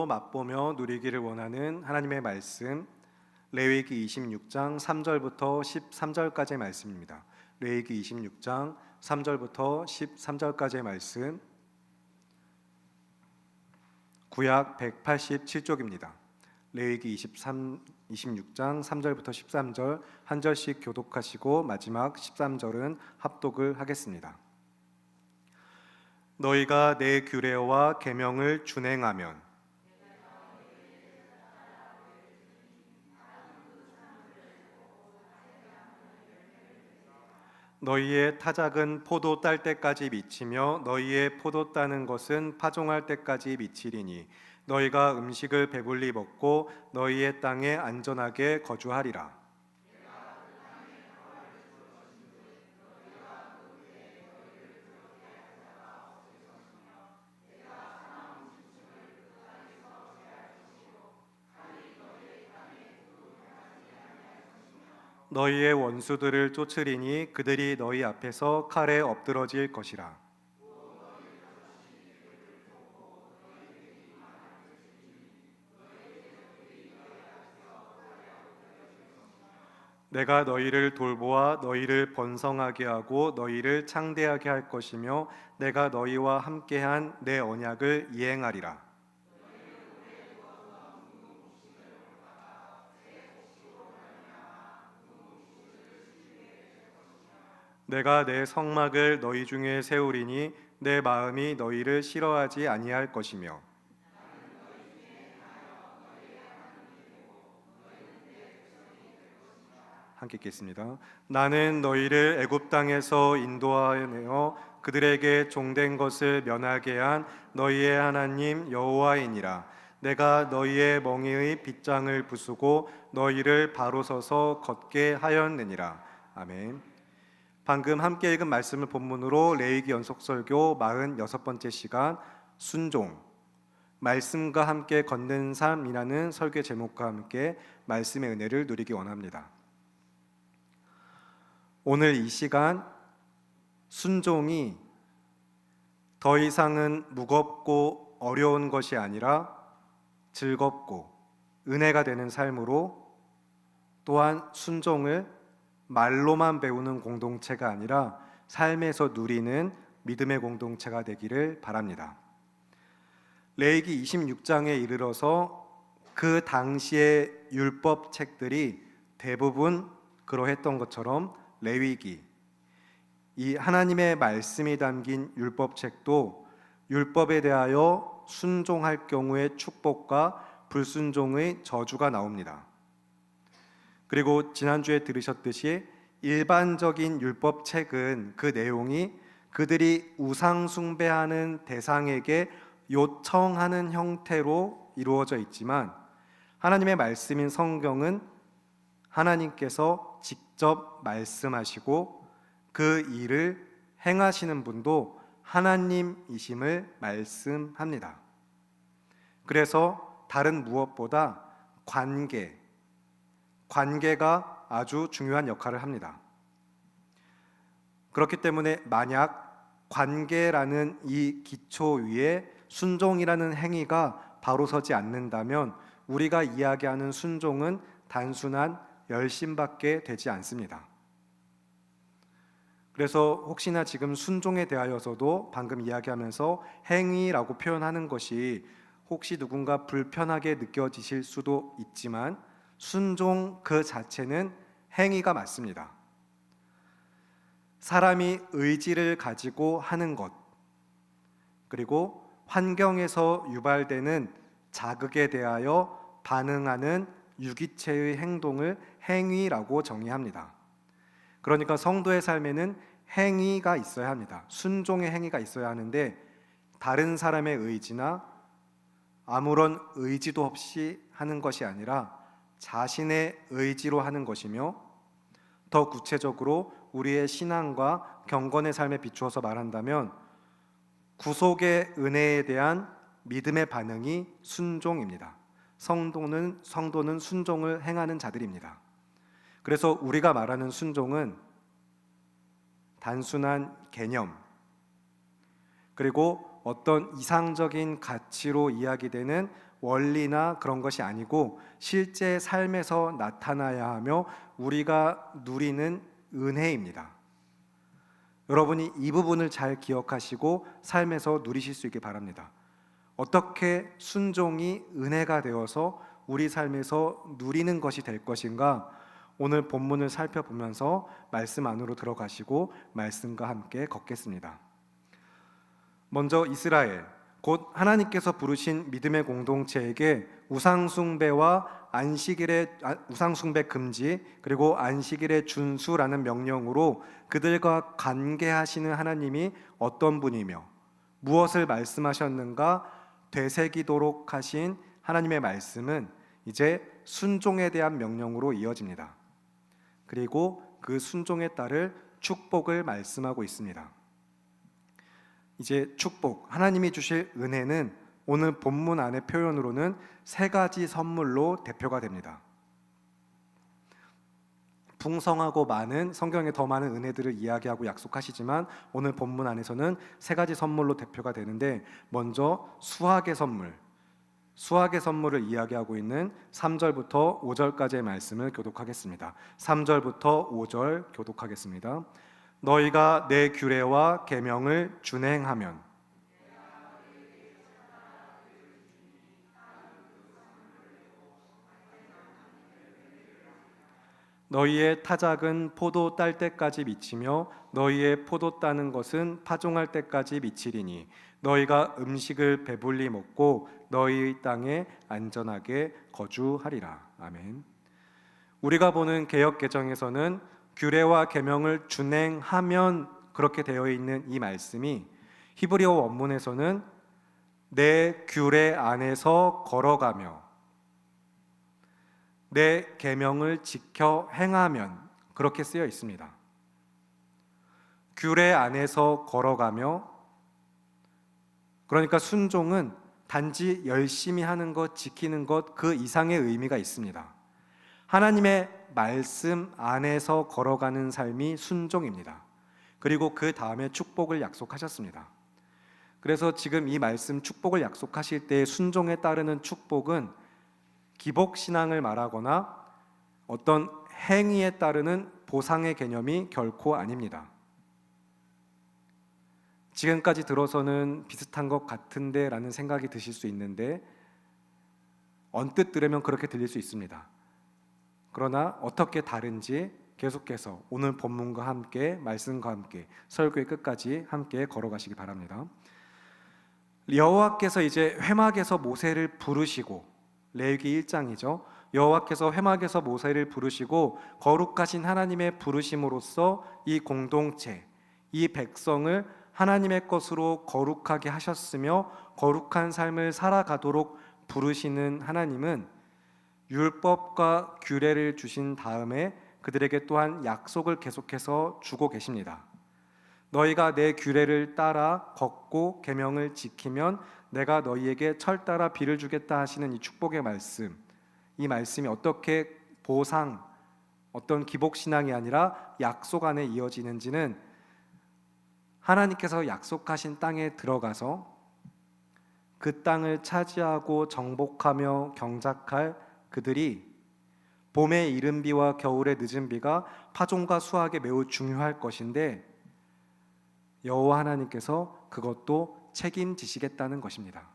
손으로 맛보며 누리기를 원하는 하나님의 말씀, 레위기 26장 3절부터 13절까지의 말씀입니다. 레위기 26장 3절부터 13절까지의 말씀, 구약 187쪽입니다. 레위기 26장 3절부터 13절 한 절씩 교독하시고 마지막 13절은 합독을 하겠습니다. 너희가 내 규례와 계명을 준행하면 너희의 타작은 포도 딸 때까지 미치며 너희의 포도 따는 것은 파종할 때까지 미치리니 너희가 음식을 배불리 먹고 너희의 땅에 안전하게 거주하리라. 너희의 원수들을 쫓으리니 그들이 너희 앞에서 칼에 엎드러질 것이라. 내가 너희를 돌보아 너희를 번성하게 하고 너희를 창대하게 할 것이며 내가 너희와 함께한 내 언약을 이행하리라. 내가 내 성막을 너희 중에 세우리니 내 마음이 너희를 싫어하지 아니할 것이며 함께 읽겠습니다. 나는 너희를 애굽 땅에서 인도하여 그들에게 종된 것을 면하게 한 너희의 하나님 여호와이니라. 내가 너희의 멍에의 빗장을 부수고 너희를 바로 서서 걷게 하였느니라. 아멘. 방금 함께 읽은 말씀을 본문으로 레위기 연속설교 46번째 시간 순종, 말씀과 함께 걷는 삶이라는 설교 제목과 함께 말씀의 은혜를 누리기 원합니다. 오늘 이 시간 순종이 더 이상은 무겁고 어려운 것이 아니라 즐겁고 은혜가 되는 삶으로, 또한 순종을 말로만 배우는 공동체가 아니라 삶에서 누리는 믿음의 공동체가 되기를 바랍니다. 레위기 26장에 이르러서 그 당시의 율법 책들이 대부분 그러했던 것처럼 레위기, 이 하나님의 말씀이 담긴 율법 책도 율법에 대하여 순종할 경우의 축복과 불순종의 저주가 나옵니다. 그리고 지난주에 들으셨듯이 일반적인 율법 책은 그 내용이 그들이 우상 숭배하는 대상에게 요청하는 형태로 이루어져 있지만, 하나님의 말씀인 성경은 하나님께서 직접 말씀하시고 그 일을 행하시는 분도 하나님이심을 말씀합니다. 그래서 다른 무엇보다 관계가 아주 중요한 역할을 합니다. 그렇기 때문에 만약 관계라는 이 기초 위에 순종이라는 행위가 바로 서지 않는다면 우리가 이야기하는 순종은 단순한 열심밖에 되지 않습니다. 그래서 혹시나 지금 순종에 대하여서도 방금 이야기하면서 행위라고 표현하는 것이 혹시 누군가 불편하게 느껴지실 수도 있지만, 순종 그 자체는 행위가 맞습니다. 사람이 의지를 가지고 하는 것, 그리고 환경에서 유발되는 자극에 대하여 반응하는 유기체의 행동을 행위라고 정의합니다. 그러니까 성도의 삶에는 행위가 있어야 합니다. 순종의 행위가 있어야 하는데, 다른 사람의 의지나 아무런 의지도 없이 하는 것이 아니라 자신의 의지로 하는 것이며, 더 구체적으로 우리의 신앙과 경건의 삶에 비추어서 말한다면 구속의 은혜에 대한 믿음의 반응이 순종입니다. 성도는 순종을 행하는 자들입니다. 그래서 우리가 말하는 순종은 단순한 개념, 그리고 어떤 이상적인 가치로 이야기되는 원리나 그런 것이 아니고 실제 삶에서 나타나야 하며 우리가 누리는 은혜입니다. 여러분이 이 부분을 잘 기억하시고 삶에서 누리실 수 있길 바랍니다. 어떻게 순종이 은혜가 되어서 우리 삶에서 누리는 것이 될 것인가? 오늘 본문을 살펴보면서 말씀 안으로 들어가시고 말씀과 함께 걷겠습니다. 먼저 이스라엘, 곧 하나님께서 부르신 믿음의 공동체에게 우상숭배와 우상숭배 금지, 그리고 안식일의 준수라는 명령으로 그들과 관계하시는 하나님이 어떤 분이며 무엇을 말씀하셨는가 되새기도록 하신 하나님의 말씀은 이제 순종에 대한 명령으로 이어집니다. 그리고 그 순종에 따를 축복을 말씀하고 있습니다. 이제 축복, 하나님이 주실 은혜는 오늘 본문 안의 표현으로는 세 가지 선물로 대표가 됩니다. 풍성하고 많은, 성경에 더 많은 은혜들을 이야기하고 약속하시지만 오늘 본문 안에서는 세 가지 선물로 대표가 되는데, 먼저 수학의 선물을 이야기하고 있는 3절부터 5절까지의 말씀을 교독하겠습니다. 3절부터 5절 교독하겠습니다. 너희가 내 규례와 계명을 준행하면 너희의 타작은 포도 딸 때까지 미치며 너희의 포도 따는 것은 파종할 때까지 미치리니 너희가 음식을 배불리 먹고 너희 땅에 안전하게 거주하리라. 아멘. 우리가 보는 개역 개정에서는 규례와 계명을 준행하면 그렇게 되어 있는 이 말씀이 히브리어 원문에서는 내 규례 안에서 걸어가며 내 계명을 지켜 행하면 그렇게 쓰여 있습니다. 규례 안에서 걸어가며, 그러니까 순종은 단지 열심히 하는 것, 지키는 것, 그 이상의 의미가 있습니다. 하나님의 말씀 안에서 걸어가는 삶이 순종입니다. 그리고 그 다음에 축복을 약속하셨습니다. 그래서 지금 이 말씀 축복을 약속하실 때 순종에 따르는 축복은 기복신앙을 말하거나 어떤 행위에 따르는 보상의 개념이 결코 아닙니다. 지금까지 들어서는 비슷한 것 같은데 라는 생각이 드실 수 있는데, 언뜻 들으면 그렇게 들릴 수 있습니다. 그러나 어떻게 다른지 계속해서 오늘 본문과 함께, 말씀과 함께, 설교의 끝까지 함께 걸어가시기 바랍니다. 여호와께서 이제 회막에서 모세를 부르시고, 레위기 1장이죠. 여호와께서 회막에서 모세를 부르시고 거룩하신 하나님의 부르심으로써 이 공동체, 이 백성을 하나님의 것으로 거룩하게 하셨으며 거룩한 삶을 살아가도록 부르시는 하나님은 율법과 규례를 주신 다음에 그들에게 또한 약속을 계속해서 주고 계십니다. 너희가 내 규례를 따라 걷고 계명을 지키면 내가 너희에게 철 따라 비를 주겠다 하시는 이 축복의 말씀, 이 말씀이 어떻게 보상, 어떤 기복신앙이 아니라 약속 안에 이어지는지는 하나님께서 약속하신 땅에 들어가서 그 땅을 차지하고 정복하며 경작할 그들이 봄의 이른 비와 겨울의 늦은 비가 파종과 수확에 매우 중요할 것인데, 여호와 하나님께서 그것도 책임지시겠다는 것입니다.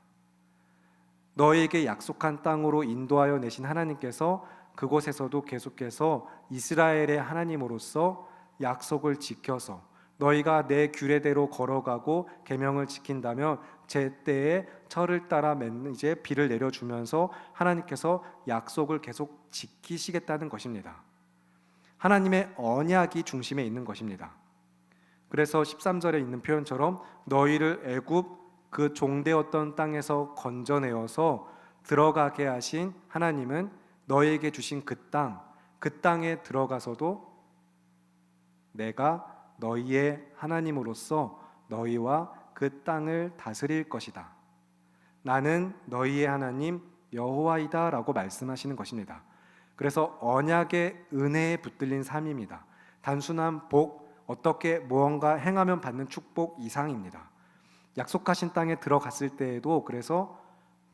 너희에게 약속한 땅으로 인도하여 내신 하나님께서 그곳에서도 계속해서 이스라엘의 하나님으로서 약속을 지켜서 너희가 내 규례대로 걸어가고 계명을 지킨다면 제때에 철을 따라 맺는 이제 비를 내려주면서 하나님께서 약속을 계속 지키시겠다는 것입니다. 하나님의 언약이 중심에 있는 것입니다. 그래서 13절에 있는 표현처럼 너희를 애굽 그 종되었던 땅에서 건져내어서 들어가게 하신 하나님은 너희에게 주신 그 땅에 들어가서도 내가 너희의 하나님으로서 너희와 그 땅을 다스릴 것이다. 나는 너희의 하나님 여호와이다 라고 말씀하시는 것입니다. 그래서 언약의 은혜에 붙들린 삶입니다. 단순한 복, 어떻게 무언가 행하면 받는 축복 이상입니다. 약속하신 땅에 들어갔을 때에도 그래서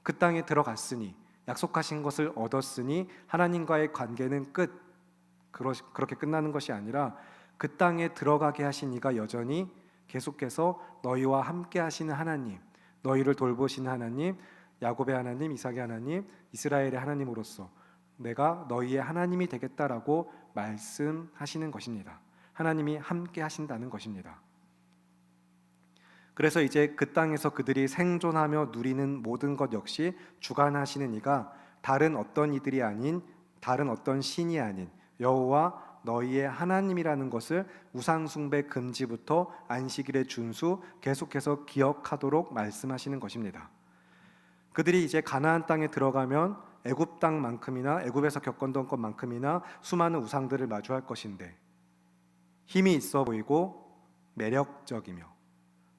그 땅에 들어갔으니, 약속하신 것을 얻었으니 하나님과의 관계는 끝, 그렇게 끝나는 것이 아니라 그 땅에 들어가게 하신 이가 여전히 계속해서 너희와 함께 하시는 하나님, 너희를 돌보시는 하나님, 야곱의 하나님, 이삭의 하나님, 이스라엘의 하나님으로서 내가 너희의 하나님이 되겠다라고 말씀하시는 것입니다. 하나님이 함께 하신다는 것입니다. 그래서 이제 그 땅에서 그들이 생존하며 누리는 모든 것 역시 주관하시는 이가 다른 어떤 이들이 아닌, 다른 어떤 신이 아닌 여호와 너희의 하나님이라는 것을 우상숭배 금지부터 안식일의 준수 계속해서 기억하도록 말씀하시는 것입니다. 그들이 이제 가나안 땅에 들어가면 애굽 땅만큼이나 애굽에서 겪었던 것만큼이나 수많은 우상들을 마주할 것인데, 힘이 있어 보이고 매력적이며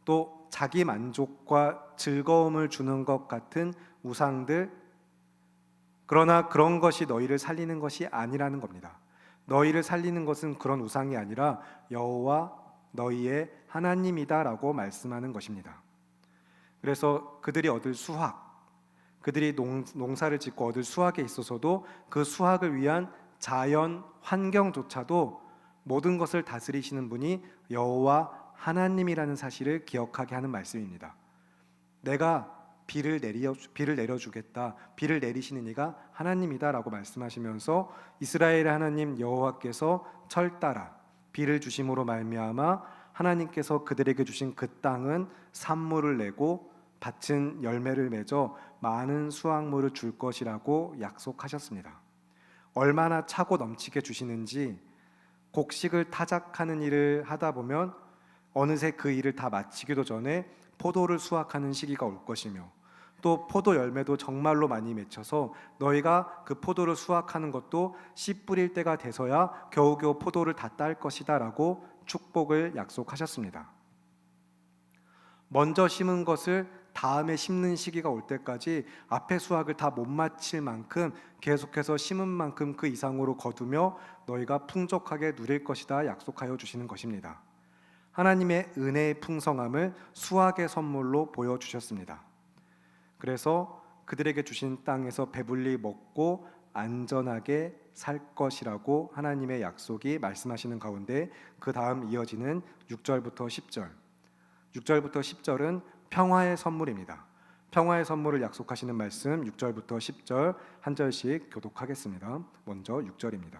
또 자기 만족과 즐거움을 주는 것 같은 우상들, 그러나 그런 것이 너희를 살리는 것이 아니라는 겁니다. 너희를 살리는 것은 그런 우상이 아니라 여호와 너희의 하나님이다라고 말씀하는 것입니다. 그래서 그들이 얻을 수확, 그들이 농사를 짓고 얻을 수확에 있어서도 그 수확을 위한 자연 환경조차도 모든 것을 다스리시는 분이 여호와 하나님이라는 사실을 기억하게 하는 말씀입니다. 내가 비를 내려주겠다, 비를 내리시는 이가 하나님이다라고 말씀하시면서 이스라엘의 하나님 여호와께서 철따라 비를 주심으로 말미암아 하나님께서 그들에게 주신 그 땅은 산물을 내고 밭은 열매를 맺어 많은 수확물을 줄 것이라고 약속하셨습니다. 얼마나 차고 넘치게 주시는지, 곡식을 타작하는 일을 하다 보면 어느새 그 일을 다 마치기도 전에 포도를 수확하는 시기가 올 것이며, 또 포도 열매도 정말로 많이 맺혀서 너희가 그 포도를 수확하는 것도 씨 뿌릴 때가 돼서야 겨우겨우 포도를 다 딸 것이다 라고 축복을 약속하셨습니다. 먼저 심은 것을 다음에 심는 시기가 올 때까지 앞에 수확을 다 못 마칠 만큼 계속해서 심은 만큼 그 이상으로 거두며 너희가 풍족하게 누릴 것이다 약속하여 주시는 것입니다. 하나님의 은혜의 풍성함을 수확의 선물로 보여주셨습니다. 그래서 그들에게 주신 땅에서 배불리 먹고 안전하게 살 것이라고 하나님의 약속이 말씀하시는 가운데 그 다음 이어지는 6절부터 10절, 6절부터 10절은 평화의 선물입니다. 평화의 선물을 약속하시는 말씀 6절부터 10절 한 절씩 교독하겠습니다. 먼저 6절입니다.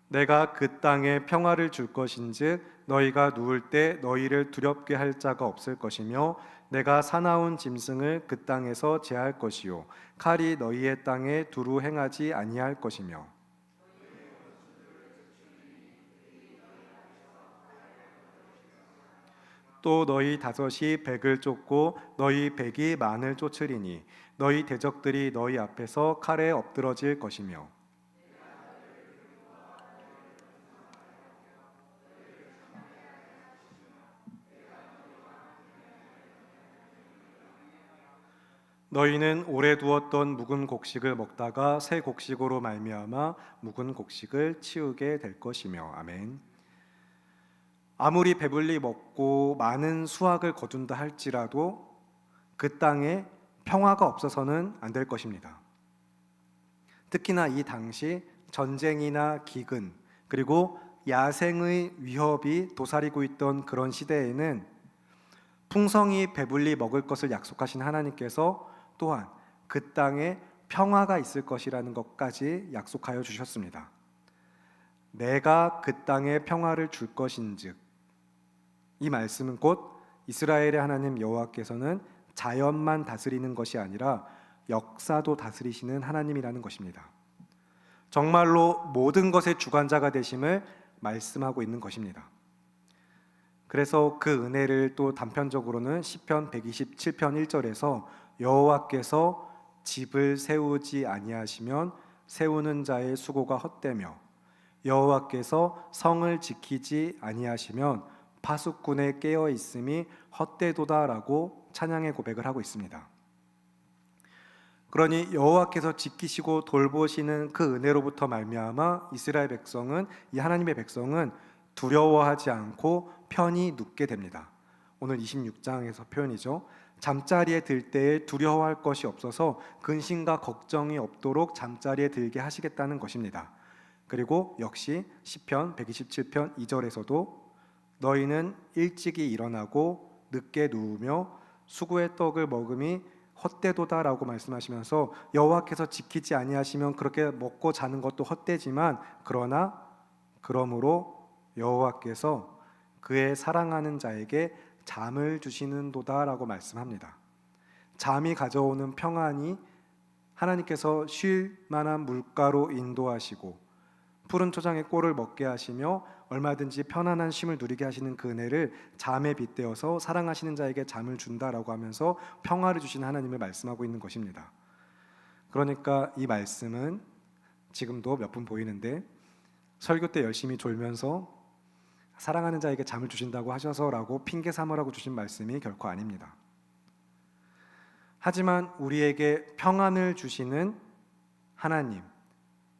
내가 그 땅에 평화를 줄 것인즉 너희가 누울 때 너희를 두렵게 할 자가 없을 것이며 내가 사나운 짐승을 그 땅에서 제할 것이요 칼이 너희의 땅에 두루 행하지 아니할 것이며 또 너희 다섯이 백을 쫓고 너희 백이 만을 쫓으리니 너희 대적들이 너희 앞에서 칼에 엎드러질 것이며 너희는 오래 두었던 묵은 곡식을 먹다가 새 곡식으로 말미암아 묵은 곡식을 치우게 될 것이며. 아멘. 아무리 배불리 먹고 많은 수확을 거둔다 할지라도 그 땅에 평화가 없어서는 안 될 것입니다. 특히나 이 당시 전쟁이나 기근 그리고 야생의 위협이 도사리고 있던 그런 시대에는 풍성히 배불리 먹을 것을 약속하신 하나님께서 또한 그 땅에 평화가 있을 것이라는 것까지 약속하여 주셨습니다. 내가 그 땅에 평화를 줄 것인즉, 이 말씀은 곧 이스라엘의 하나님 여호와께서는 자연만 다스리는 것이 아니라 역사도 다스리시는 하나님이라는 것입니다. 정말로 모든 것의 주관자가 되심을 말씀하고 있는 것입니다. 그래서 그 은혜를 또 단편적으로는 시편 127편 1절에서 여호와께서 집을 세우지 아니하시면 세우는 자의 수고가 헛되며 여호와께서 성을 지키지 아니하시면 파수꾼의 깨어 있음이 헛되도다라고 찬양의 고백을 하고 있습니다. 그러니 여호와께서 지키시고 돌보시는 그 은혜로부터 말미암아 이스라엘 백성은, 이 하나님의 백성은 두려워하지 않고 편히 눕게 됩니다. 오늘 26장에서 표현이죠. 잠자리에 들 때에 두려워할 것이 없어서 근심과 걱정이 없도록 잠자리에 들게 하시겠다는 것입니다. 그리고 역시 시편 127편 2절에서도 너희는 일찍이 일어나고 늦게 누우며 수구의 떡을 먹음이 헛되도다라고 말씀하시면서 여호와께서 지키지 아니하시면 그렇게 먹고 자는 것도 헛되지만 그러므로 여호와께서 그의 사랑하는 자에게 잠을 주시는도다라고 말씀합니다. 잠이 가져오는 평안이 하나님께서 쉴 만한 물가로 인도하시고 푸른 초장의 꿀을 먹게 하시며 얼마든지 편안한 쉼을 누리게 하시는 그 은혜를 잠에 빗대어서 사랑하시는 자에게 잠을 준다라고 하면서 평화를 주시는 하나님을 말씀하고 있는 것입니다. 그러니까 이 말씀은 지금도 몇 분 보이는데 설교 때 열심히 졸면서 사랑하는 자에게 잠을 주신다고 하셔서라고 핑계 삼으라고 주신 말씀이 결코 아닙니다. 하지만 우리에게 평안을 주시는 하나님,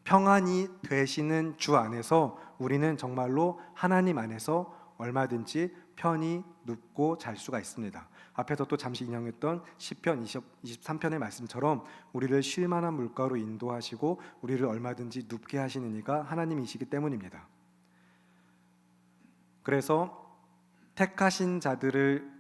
평안이 되시는 주 안에서 우리는 정말로 하나님 안에서 얼마든지 편히 눕고 잘 수가 있습니다. 앞에서 또 잠시 인용했던 시편 23편의 말씀처럼 우리를 쉴 만한 물가로 인도하시고 우리를 얼마든지 눕게 하시는 이가 하나님이시기 때문입니다. 그래서 택하신 자들을,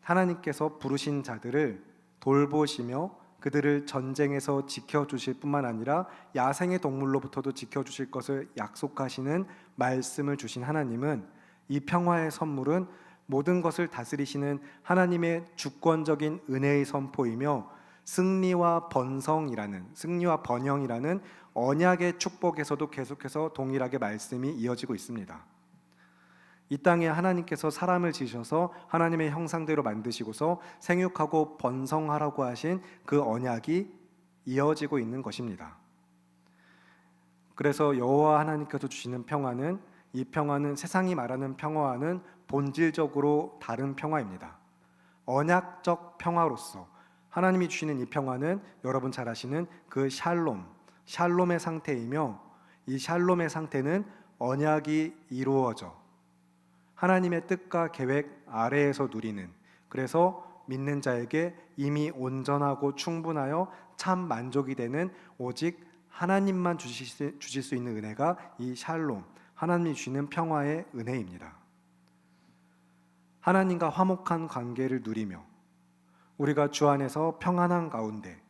하나님께서 부르신 자들을 돌보시며 그들을 전쟁에서 지켜주실 뿐만 아니라 야생의 동물로부터도 지켜주실 것을 약속하시는 말씀을 주신 하나님은, 이 평화의 선물은 모든 것을 다스리시는 하나님의 주권적인 은혜의 선포이며 승리와 번영이라는 언약의 축복에서도 계속해서 동일하게 말씀이 이어지고 있습니다. 이 땅에 하나님께서 사람을 지으셔서 하나님의 형상대로 만드시고서 생육하고 번성하라고 하신 그 언약이 이어지고 있는 것입니다. 그래서 여호와 하나님께서 주시는 평화는, 이 평화는 세상이 말하는 평화와는 본질적으로 다른 평화입니다. 언약적 평화로서 하나님이 주시는 이 평화는 여러분 잘 아시는 그 샬롬의 상태이며, 이 샬롬의 상태는 언약이 이루어져 하나님의 뜻과 계획 아래에서 누리는, 그래서 믿는 자에게 이미 온전하고 충분하여 참 만족이 되는 오직 하나님만 주실 수 있는 은혜가 이 샬롬, 하나님이 주시는 평화의 은혜입니다. 하나님과 화목한 관계를 누리며 우리가 주 안에서 평안한 가운데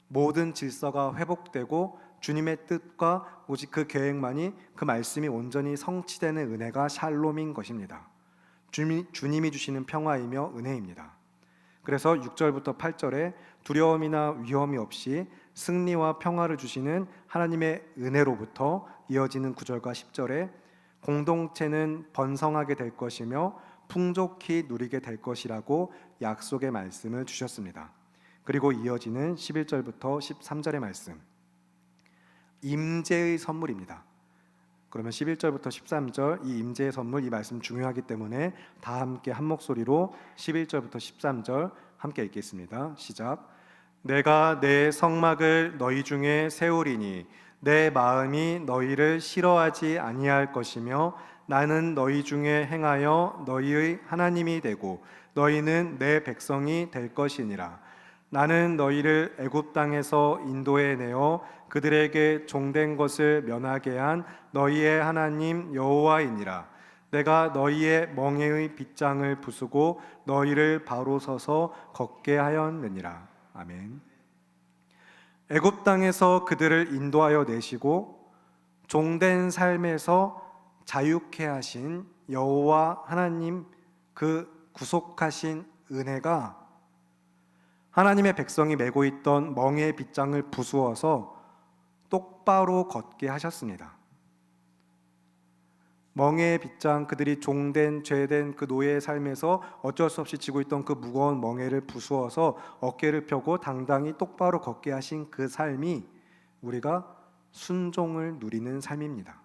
모든 질서가 회복되고 주님의 뜻과 오직 그 계획만이, 그 말씀이 온전히 성취되는 은혜가 샬롬인 것입니다. 주님이 주시는 평화이며 은혜입니다. 그래서 6절부터 8절에 두려움이나 위험이 없이 승리와 평화를 주시는 하나님의 은혜로부터 이어지는 9절과 10절에 공동체는 번성하게 될 것이며 풍족히 누리게 될 것이라고 약속의 말씀을 주셨습니다. 그리고 이어지는 11절부터 13절의 말씀, 임재의 선물입니다. 그러면 11절부터 13절 이 임재의 선물, 이 말씀 중요하기 때문에 다 함께 한 목소리로 11절부터 13절 함께 읽겠습니다. 시작. 내가 내 성막을 너희 중에 세우리니 내 마음이 너희를 싫어하지 아니할 것이며 나는 너희 중에 행하여 너희의 하나님이 되고 너희는 내 백성이 될 것이니라. 나는 너희를 애굽 땅에서 인도해 내어 그들에게 종된 것을 면하게 한 너희의 하나님 여호와이니라. 내가 너희의 멍에의 빗장을 부수고 너희를 바로 서서 걷게 하였느니라. 아멘. 애굽 땅에서 그들을 인도하여 내시고 종된 삶에서 자유케 하신 여호와 하나님, 그 구속하신 은혜가 하나님의 백성이 메고 있던 멍에의 빗장을 부수어서 똑바로 걷게 하셨습니다. 멍에의 빗장, 그들이 종된 죄된 그 노예의 삶에서 어쩔 수 없이 지고 있던 그 무거운 멍에를 부수어서 어깨를 펴고 당당히 똑바로 걷게 하신 그 삶이 우리가 순종을 누리는 삶입니다.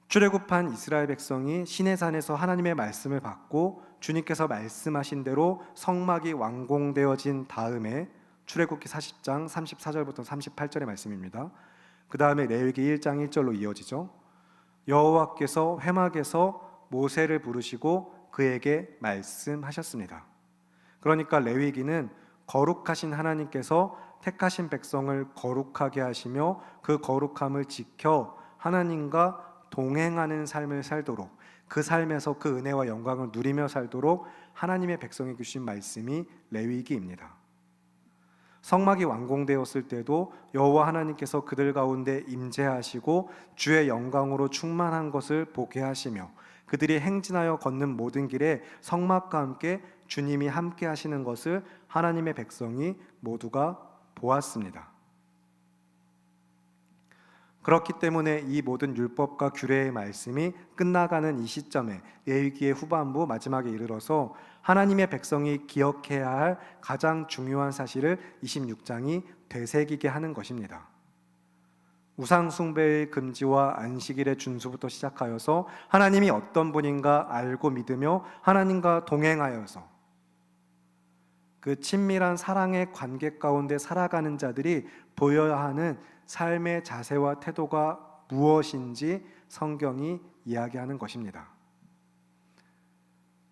출애굽한 이스라엘 백성이 시내산에서 하나님의 말씀을 받고 주님께서 말씀하신 대로 성막이 완공되어진 다음에, 출애굽기 40장 34절부터 38절의 말씀입니다. 그 다음에 레위기 1장 1절로 이어지죠. 여호와께서 회막에서 모세를 부르시고 그에게 말씀하셨습니다. 그러니까 레위기는 거룩하신 하나님께서 택하신 백성을 거룩하게 하시며 그 거룩함을 지켜 하나님과 동행하는 삶을 살도록, 그 삶에서 그 은혜와 영광을 누리며 살도록 하나님의 백성에게 주신 말씀이 레위기입니다. 성막이 완공되었을 때도 여호와 하나님께서 그들 가운데 임재하시고 주의 영광으로 충만한 것을 보게 하시며 그들이 행진하여 걷는 모든 길에 성막과 함께 주님이 함께 하시는 것을 하나님의 백성이 모두가 보았습니다. 그렇기 때문에 이 모든 율법과 규례의 말씀이 끝나가는 이 시점에 레위기의 후반부 마지막에 이르러서 하나님의 백성이 기억해야 할 가장 중요한 사실을 26장이 되새기게 하는 것입니다. 우상 숭배의 금지와 안식일의 준수부터 시작하여서 하나님이 어떤 분인가 알고 믿으며 하나님과 동행하여서 그 친밀한 사랑의 관계 가운데 살아가는 자들이 보여야 하는 삶의 자세와 태도가 무엇인지 성경이 이야기하는 것입니다.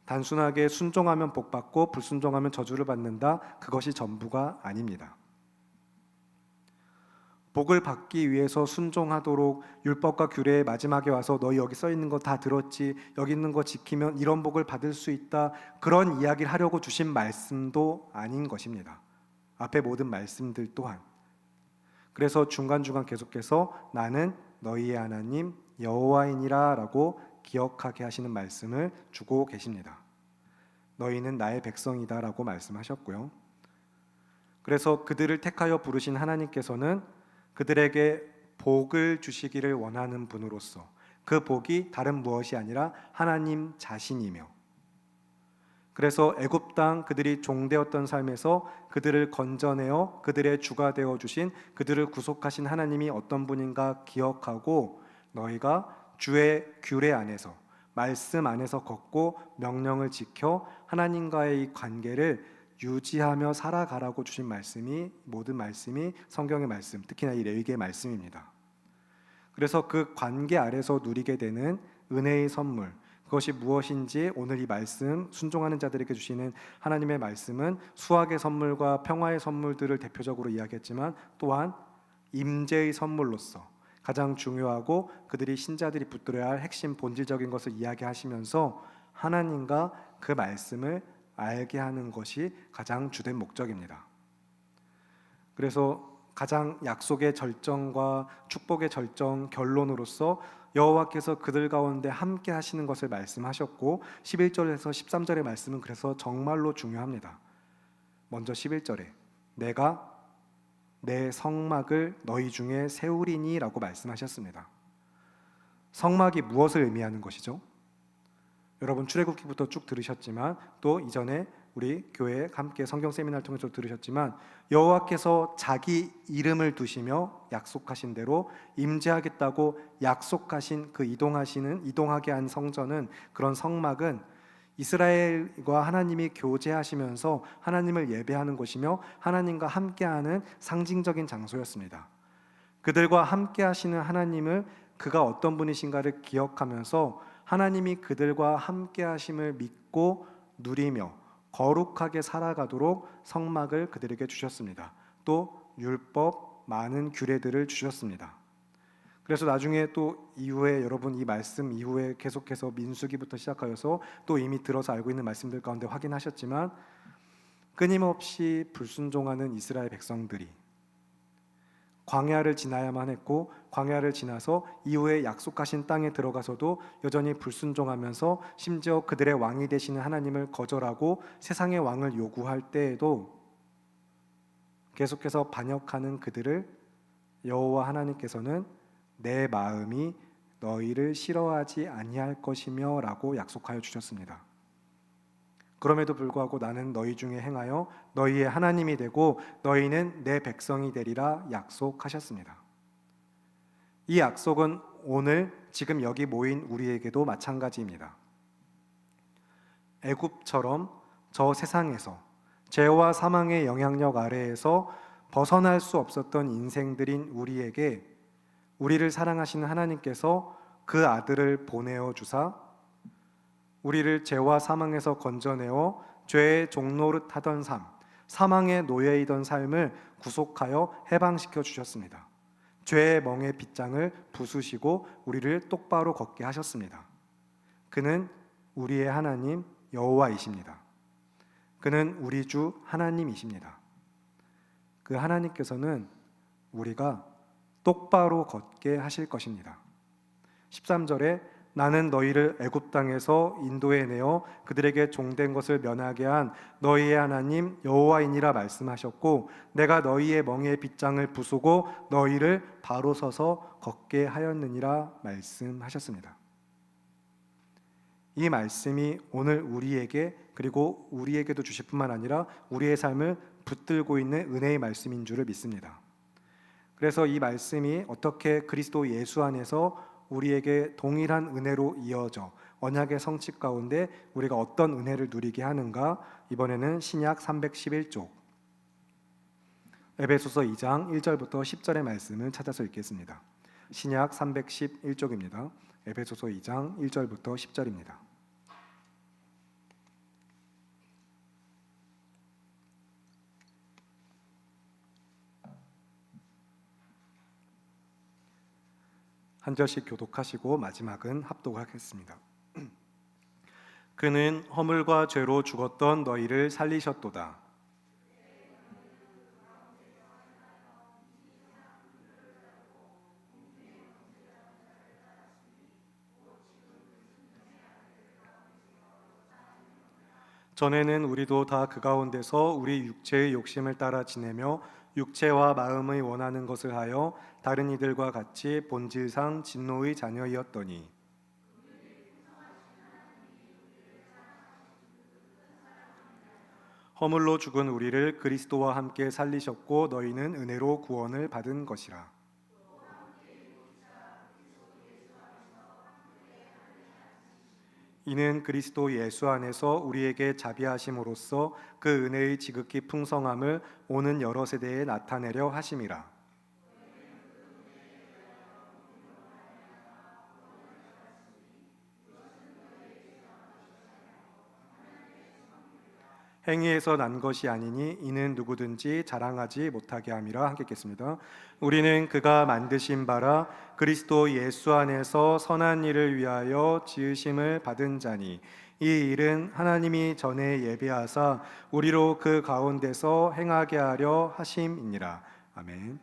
단순하게 순종하면 복받고 불순종하면 저주를 받는다, 그것이 전부가 아닙니다. 복을 받기 위해서 순종하도록 율법과 규례의 마지막에 와서 너희 여기 써 있는 거 다 들었지, 여기 있는 거 지키면 이런 복을 받을 수 있다, 그런 이야기를 하려고 주신 말씀도 아닌 것입니다. 앞에 모든 말씀들 또한. 그래서 중간중간 계속해서 나는 너희의 하나님 여호와이니라 라고 기억하게 하시는 말씀을 주고 계십니다. 너희는 나의 백성이다 라고 말씀하셨고요. 그래서 그들을 택하여 부르신 하나님께서는 그들에게 복을 주시기를 원하는 분으로서 그 복이 다른 무엇이 아니라 하나님 자신이며, 그래서 애굽 땅 그들이 종되었던 삶에서 그들을 건져내어 그들의 주가 되어 주신, 그들을 구속하신 하나님이 어떤 분인가 기억하고 너희가 주의 규례 안에서, 말씀 안에서 걷고 명령을 지켜 하나님과의 이 관계를 유지하며 살아가라고 주신 말씀이, 모든 말씀이 성경의 말씀, 특히나 이 레위기의 말씀입니다. 그래서 그 관계 아래서 누리게 되는 은혜의 선물, 그것이 무엇인지 오늘 이 말씀, 순종하는 자들에게 주시는 하나님의 말씀은 수학의 선물과 평화의 선물들을 대표적으로 이야기했지만 또한 임재의 선물로서 가장 중요하고 그들이 신자들이 붙들어야 할 핵심 본질적인 것을 이야기하시면서 하나님과 그 말씀을 알게 하는 것이 가장 주된 목적입니다. 그래서 가장 약속의 절정과 축복의 절정 결론으로서 여호와께서 그들 가운데 함께 하시는 것을 말씀하셨고, 11절에서 13절의 말씀은 그래서 정말로 중요합니다. 먼저 11절에 내가 내 성막을 너희 중에 세우리니 라고 말씀하셨습니다. 성막이 무엇을 의미하는 것이죠? 여러분 출애굽기부터 쭉 들으셨지만 또 이전에 우리 교회 함께 성경 세미나를 통해서 들으셨지만 여호와께서 자기 이름을 두시며 약속하신 대로 임재하겠다고 약속하신 그 이동하게 한 성전은, 그런 성막은 이스라엘과 하나님이 교제하시면서 하나님을 예배하는 곳이며 하나님과 함께하는 상징적인 장소였습니다. 그들과 함께 하시는 하나님을, 그가 어떤 분이신가를 기억하면서 하나님이 그들과 함께 하심을 믿고 누리며 거룩하게 살아가도록 성막을 그들에게 주셨습니다. 또 율법, 많은 규례들을 주셨습니다. 그래서 나중에 또 이후에 여러분 이 말씀 이후에 계속해서 민수기부터 시작하여서 또 이미 들어서 알고 있는 말씀들 가운데 확인하셨지만 끊임없이 불순종하는 이스라엘 백성들이 광야를 지나야만 했고, 광야를 지나서 이후에 약속하신 땅에 들어가서도 여전히 불순종하면서 심지어 그들의 왕이 되시는 하나님을 거절하고 세상의 왕을 요구할 때에도 계속해서 반역하는 그들을 여호와 하나님께서는 내 마음이 너희를 싫어하지 아니할 것이며 라고 약속하여 주셨습니다. 그럼에도 불구하고 나는 너희 중에 행하여 너희의 하나님이 되고 너희는 내 백성이 되리라 약속하셨습니다. 이 약속은 오늘 지금 여기 모인 우리에게도 마찬가지입니다. 애굽처럼 저 세상에서 죄와 사망의 영향력 아래에서 벗어날 수 없었던 인생들인 우리에게 우리를 사랑하시는 하나님께서 그 아들을 보내어 주사 우리를 죄와 사망에서 건져내어 죄의 종노릇 하던 삶, 사망의 노예이던 삶을 구속하여 해방시켜 주셨습니다. 죄의 멍에 빗장을 부수시고 우리를 똑바로 걷게 하셨습니다. 그는 우리의 하나님 여호와이십니다. 그는 우리 주 하나님이십니다. 그 하나님께서는 우리가 똑바로 걷게 하실 것입니다. 13절에 나는 너희를 애굽 땅에서 인도해 내어 그들에게 종된 것을 면하게 한 너희의 하나님 여호와이니라 말씀하셨고, 내가 너희의 멍에 빗장을 부수고 너희를 바로 서서 걷게 하였느니라 말씀하셨습니다. 이 말씀이 오늘 우리에게, 그리고 우리에게도 주실 뿐만 아니라 우리의 삶을 붙들고 있는 은혜의 말씀인 줄을 믿습니다. 그래서 이 말씀이 어떻게 그리스도 예수 안에서 우리에게 동일한 은혜로 이어져 언약의 성취 가운데 우리가 어떤 은혜를 누리게 하는가, 이번에는 신약 311쪽 에베소서 2장 1절부터 10절의 말씀을 찾아서 읽겠습니다. 신약 311쪽입니다. 에베소서 2장 1절부터 10절입니다. 한 절씩 교독하시고 마지막은 합독하겠습니다. 그는 허물과 죄로 죽었던 너희를 살리셨도다. 전에는 우리도 다 그 가운데서 우리 육체의 욕심을 따라 지내며 육체와 마음의 원하는 것을 하여 다른 이들과 같이 본질상 진노의 자녀이었더니, 허물로 죽은 우리를 그리스도와 함께 살리셨고 너희는 은혜로 구원을 받은 것이라. 이는 그리스도 예수 안에서 우리에게 자비하심으로써 그 은혜의 지극히 풍성함을 오는 여러 세대에 나타내려 하심이라. 행위에서 난 것이 아니니 이는 누구든지 자랑하지 못하게 함이라. 함께 읽겠습니다. 우리는 그가 만드신 바라 그리스도 예수 안에서 선한 일을 위하여 지으심을 받은 자니, 이 일은 하나님이 전에 예비하사 우리로 그 가운데서 행하게 하려 하심이니라. 아멘.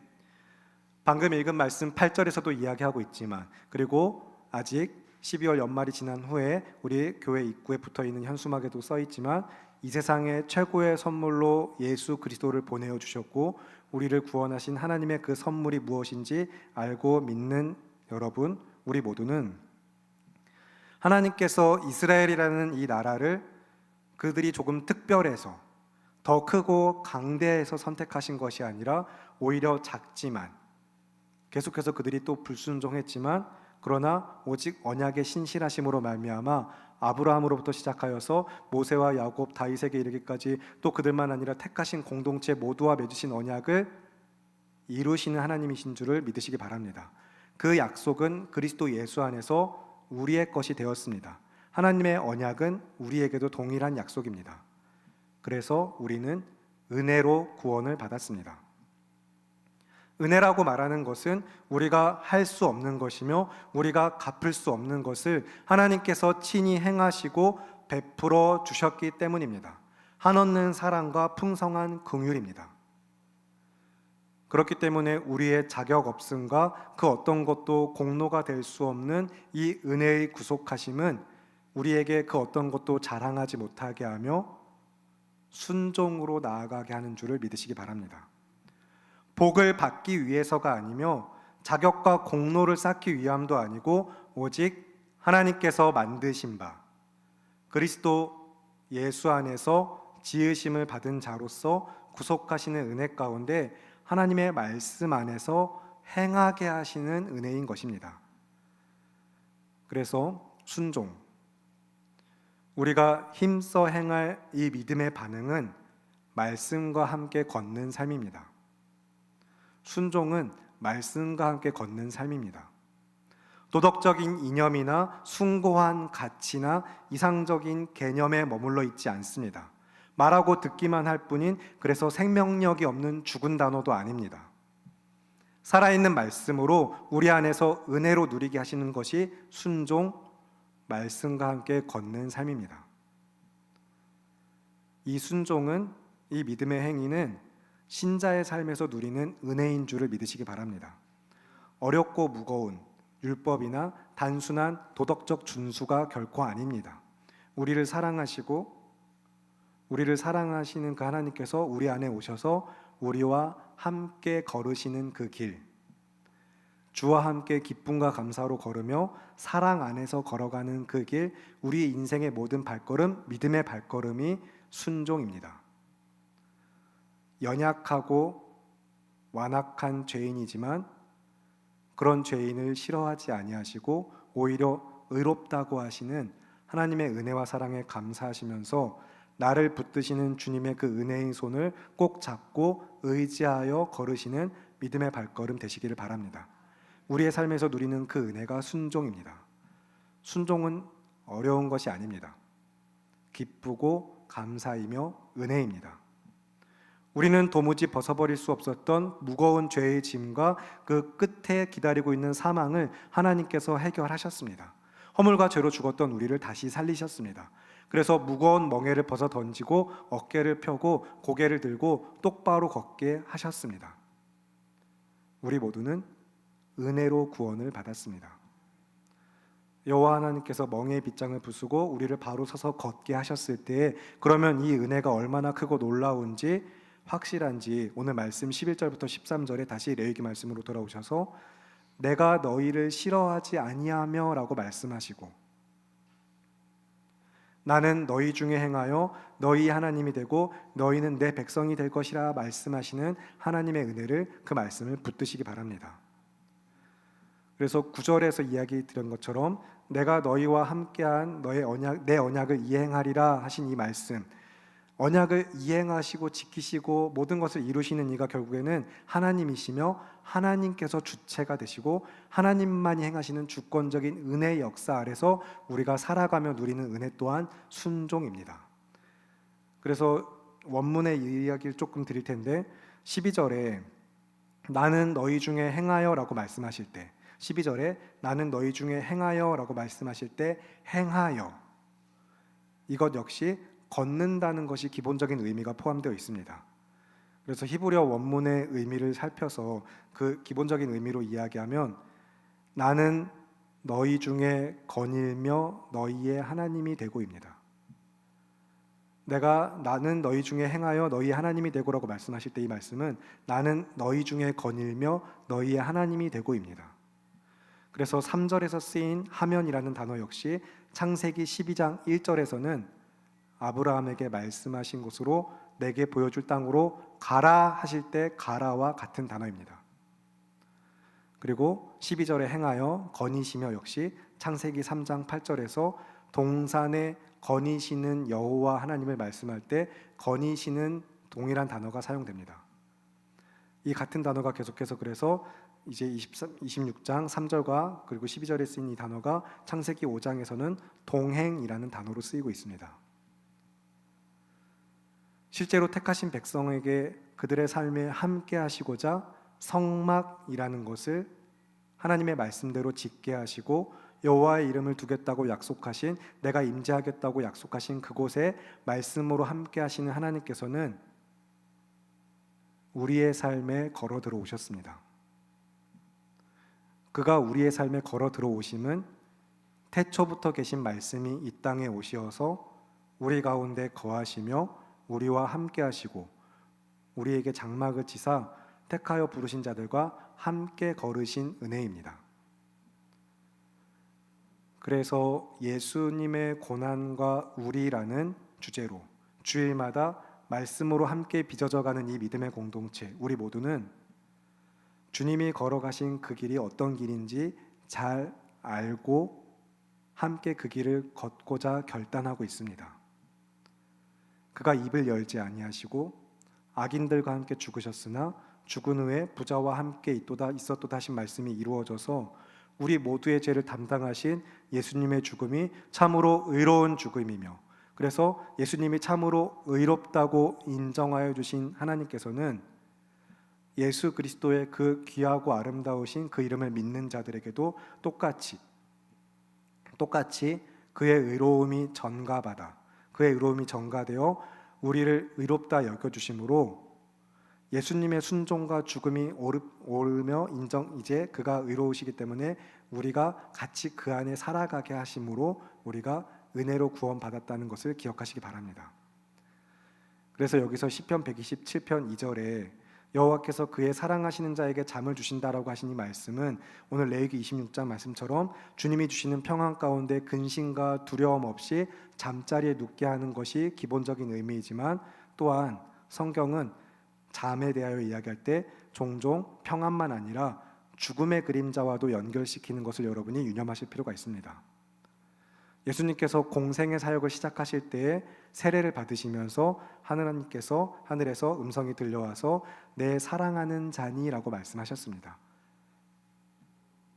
방금 읽은 말씀 8절에서도 이야기하고 있지만, 그리고 아직 12월 연말이 지난 후에 우리 교회 입구에 붙어있는 현수막에도 써있지만, 이 세상의 최고의 선물로 예수 그리스도를 보내어 주셨고 우리를 구원하신 하나님의 그 선물이 무엇인지 알고 믿는 여러분, 우리 모두는 하나님께서 이스라엘이라는 이 나라를 그들이 조금 특별해서 더 크고 강대해서 선택하신 것이 아니라 오히려 작지만, 계속해서 그들이 또 불순종했지만 그러나 오직 언약의 신실하심으로 말미암아 아브라함으로부터 시작하여서 모세와 야곱, 다윗에게 이르기까지 또 그들만 아니라 택하신 공동체 모두와 맺으신 언약을 이루시는 하나님이신 줄을 믿으시기 바랍니다. 그 약속은 그리스도 예수 안에서 우리의 것이 되었습니다. 하나님의 언약은 우리에게도 동일한 약속입니다. 그래서 우리는 은혜로 구원을 받았습니다. 은혜라고 말하는 것은 우리가 할 수 없는 것이며 우리가 갚을 수 없는 것을 하나님께서 친히 행하시고 베풀어 주셨기 때문입니다. 한없는 사랑과 풍성한 긍휼입니다. 그렇기 때문에 우리의 자격 없음과 그 어떤 것도 공로가 될 수 없는 이 은혜의 구속하심은 우리에게 그 어떤 것도 자랑하지 못하게 하며 순종으로 나아가게 하는 줄을 믿으시기 바랍니다. 복을 받기 위해서가 아니며 자격과 공로를 쌓기 위함도 아니고 오직 하나님께서 만드신 바 그리스도 예수 안에서 지으심을 받은 자로서 구속하시는 은혜 가운데 하나님의 말씀 안에서 행하게 하시는 은혜인 것입니다. 그래서 순종, 우리가 힘써 행할 이 믿음의 반응은 말씀과 함께 걷는 삶입니다. 순종은 말씀과 함께 걷는 삶입니다. 도덕적인 이념이나 숭고한 가치나 이상적인 개념에 머물러 있지 않습니다. 말하고 듣기만 할 뿐인, 그래서 생명력이 없는 죽은 단어도 아닙니다. 살아있는 말씀으로 우리 안에서 은혜로 누리게 하시는 것이 순종, 말씀과 함께 걷는 삶입니다. 이 순종은, 이 믿음의 행위는 신자의 삶에서 누리는 은혜인 줄을 믿으시기 바랍니다. 어렵고 무거운 율법이나 단순한 도덕적 준수가 결코 아닙니다. 우리를 사랑하시고 우리를 사랑하시는 그 하나님께서 우리 안에 오셔서 우리와 함께 걸으시는 그 길, 주와 함께 기쁨과 감사로 걸으며 사랑 안에서 걸어가는 그 길, 우리 인생의 모든 발걸음, 믿음의 발걸음이 순종입니다. 연약하고 완악한 죄인이지만 그런 죄인을 싫어하지 아니하시고 오히려 의롭다고 하시는 하나님의 은혜와 사랑에 감사하시면서 나를 붙드시는 주님의 그 은혜의 손을 꼭 잡고 의지하여 걸으시는 믿음의 발걸음 되시기를 바랍니다. 우리의 삶에서 누리는 그 은혜가 순종입니다. 순종은 어려운 것이 아닙니다. 기쁘고 감사이며 은혜입니다. 우리는 도무지 벗어버릴 수 없었던 무거운 죄의 짐과 그 끝에 기다리고 있는 사망을 하나님께서 해결하셨습니다. 허물과 죄로 죽었던 우리를 다시 살리셨습니다. 그래서 무거운 멍에를 벗어 던지고 어깨를 펴고 고개를 들고 똑바로 걷게 하셨습니다. 우리 모두는 은혜로 구원을 받았습니다. 여호와 하나님께서 멍에의 빗장을 부수고 우리를 바로 서서 걷게 하셨을 때에, 그러면 이 은혜가 얼마나 크고 놀라운지 확실한지 오늘 말씀 11절부터 13절에 다시 레위기 말씀으로 돌아오셔서 내가 너희를 싫어하지 아니하며 라고 말씀하시고, 나는 너희 중에 행하여 너희 하나님이 되고 너희는 내 백성이 될 것이라 말씀하시는 하나님의 은혜를, 그 말씀을 붙드시기 바랍니다. 그래서 9절에서 이야기 드린 것처럼 내가 너희와 함께한 내 언약을 이행하리라 하신 이 말씀, 언약을 이행하시고 지키시고 모든 것을 이루시는 이가 결국에는 하나님이시며 하나님께서 주체가 되시고 하나님만이 행하시는 주권적인 은혜의 역사 아래서 우리가 살아가며 누리는 은혜 또한 순종입니다. 그래서 원문의 이야기를 조금 드릴 텐데 12절에 나는 너희 중에 행하여 라고 말씀하실 때, 12절에 나는 너희 중에 행하여 라고 말씀하실 때 행하여, 이것 역시 걷는다는 것이 기본적인 의미가 포함되어 있습니다. 그래서 히브리어 원문의 의미를 살펴서 그 기본적인 의미로 이야기하면 나는 너희 중에 거닐며 너희의 하나님이 되고입니다. 나는 너희 중에 행하여 너희의 하나님이 되고라고 말씀하실 때 이 말씀은 나는 너희 중에 거닐며 너희의 하나님이 되고입니다. 그래서 3절에서 쓰인 하면이라는 단어 역시 창세기 12장 1절에서는 아브라함에게 말씀하신 곳으로 내게 보여줄 땅으로 가라 하실 때 가라와 같은 단어입니다. 그리고 12절에 행하여 거니시며 역시 창세기 3장 8절에서 동산에 거니시는 여호와 하나님을 말씀할 때 거니시는 동일한 단어가 사용됩니다. 이 같은 단어가 계속해서 그래서 이제 26장 3절과 그리고 12절에 쓰인 이 단어가 창세기 5장에서는 동행이라는 단어로 쓰이고 있습니다. 실제로 택하신 백성에게 그들의 삶에 함께 하시고자 성막이라는 것을 하나님의 말씀대로 짓게 하시고 여호와의 이름을 두겠다고 약속하신, 내가 임재하겠다고 약속하신 그곳에 말씀으로 함께 하시는 하나님께서는 우리의 삶에 걸어 들어오셨습니다. 그가 우리의 삶에 걸어 들어오심은 태초부터 계신 말씀이 이 땅에 오시어서 우리 가운데 거하시며 우리와 함께 하시고 우리에게 장막을 치사 택하여 부르신 자들과 함께 걸으신 은혜입니다. 그래서 예수님의 고난과 우리라는 주제로 주일마다 말씀으로 함께 빚어져가는 이 믿음의 공동체, 우리 모두는 주님이 걸어가신 그 길이 어떤 길인지 잘 알고 함께 그 길을 걷고자 결단하고 있습니다. 그가 입을 열지 아니하시고 악인들과 함께 죽으셨으나 죽은 후에 부자와 함께 있었도다 하신 말씀이 이루어져서 우리 모두의 죄를 담당하신 예수님의 죽음이 참으로 의로운 죽음이며, 그래서 예수님이 참으로 의롭다고 인정하여 주신 하나님께서는 예수 그리스도의 그 귀하고 아름다우신 그 이름을 믿는 자들에게도 똑같이 그의 의로움이 전가받아, 그의 의로움이 전가되어 우리를 의롭다 여겨주심으로 예수님의 순종과 죽음이 옳으며 이제 그가 의로우시기 때문에 우리가 같이 그 안에 살아가게 하심으로 우리가 은혜로 구원받았다는 것을 기억하시기 바랍니다. 그래서 여기서 시편 127편 2절에 여호와께서 그의 사랑하시는 자에게 잠을 주신다라고 하신 이 말씀은 오늘 레위기 26장 말씀처럼 주님이 주시는 평안 가운데 근심과 두려움 없이 잠자리에 눕게 하는 것이 기본적인 의미이지만, 또한 성경은 잠에 대하여 이야기할 때 종종 평안만 아니라 죽음의 그림자와도 연결시키는 것을 여러분이 유념하실 필요가 있습니다. 예수님께서 공생의 사역을 시작하실 때에 세례를 받으시면서 하나님께서 하늘에서 음성이 들려와서 내 사랑하는 자니라고 말씀하셨습니다.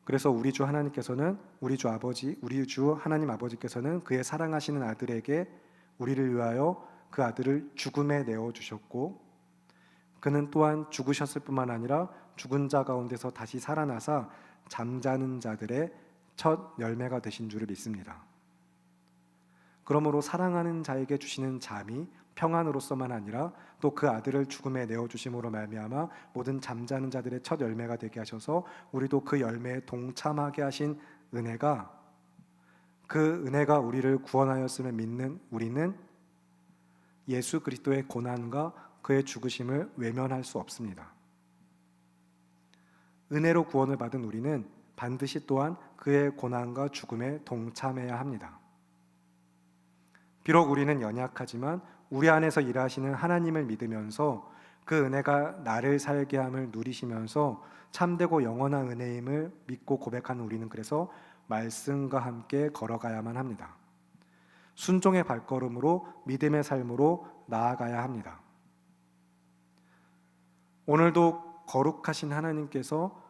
그래서 우리 주 하나님께서는 우리 주 하나님 아버지께서는 그의 사랑하시는 아들에게 우리를 위하여 그 아들을 죽음에 내어 주셨고, 그는 또한 죽으셨을 뿐만 아니라 죽은 자 가운데서 다시 살아나사 잠자는 자들의 첫 열매가 되신 줄을 믿습니다. 그러므로 사랑하는 자에게 주시는 잠이 평안으로서만 아니라 또 그 아들을 죽음에 내어주심으로 말미암아 모든 잠자는 자들의 첫 열매가 되게 하셔서 우리도 그 열매에 동참하게 하신 은혜가, 그 은혜가 우리를 구원하였음을 믿는 우리는 예수 그리스도의 고난과 그의 죽으심을 외면할 수 없습니다. 은혜로 구원을 받은 우리는 반드시 또한 그의 고난과 죽음에 동참해야 합니다. 비록 우리는 연약하지만 우리 안에서 일하시는 하나님을 믿으면서 그 은혜가 나를 살게 함을 누리시면서 참되고 영원한 은혜임을 믿고 고백하는 우리는 그래서 말씀과 함께 걸어가야만 합니다. 순종의 발걸음으로 믿음의 삶으로 나아가야 합니다. 오늘도 거룩하신 하나님께서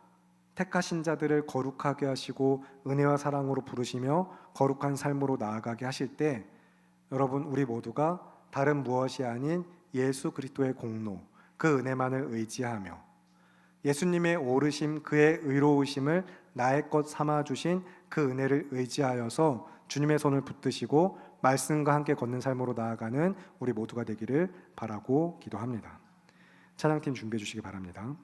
택하신 자들을 거룩하게 하시고 은혜와 사랑으로 부르시며 거룩한 삶으로 나아가게 하실 때, 여러분 우리 모두가 다른 무엇이 아닌 예수 그리스도의 공로, 그 은혜만을 의지하며 예수님의 오르심, 그의 의로우심을 나의 것 삼아 주신 그 은혜를 의지하여서 주님의 손을 붙드시고 말씀과 함께 걷는 삶으로 나아가는 우리 모두가 되기를 바라고 기도합니다. 찬양팀 준비해 주시기 바랍니다.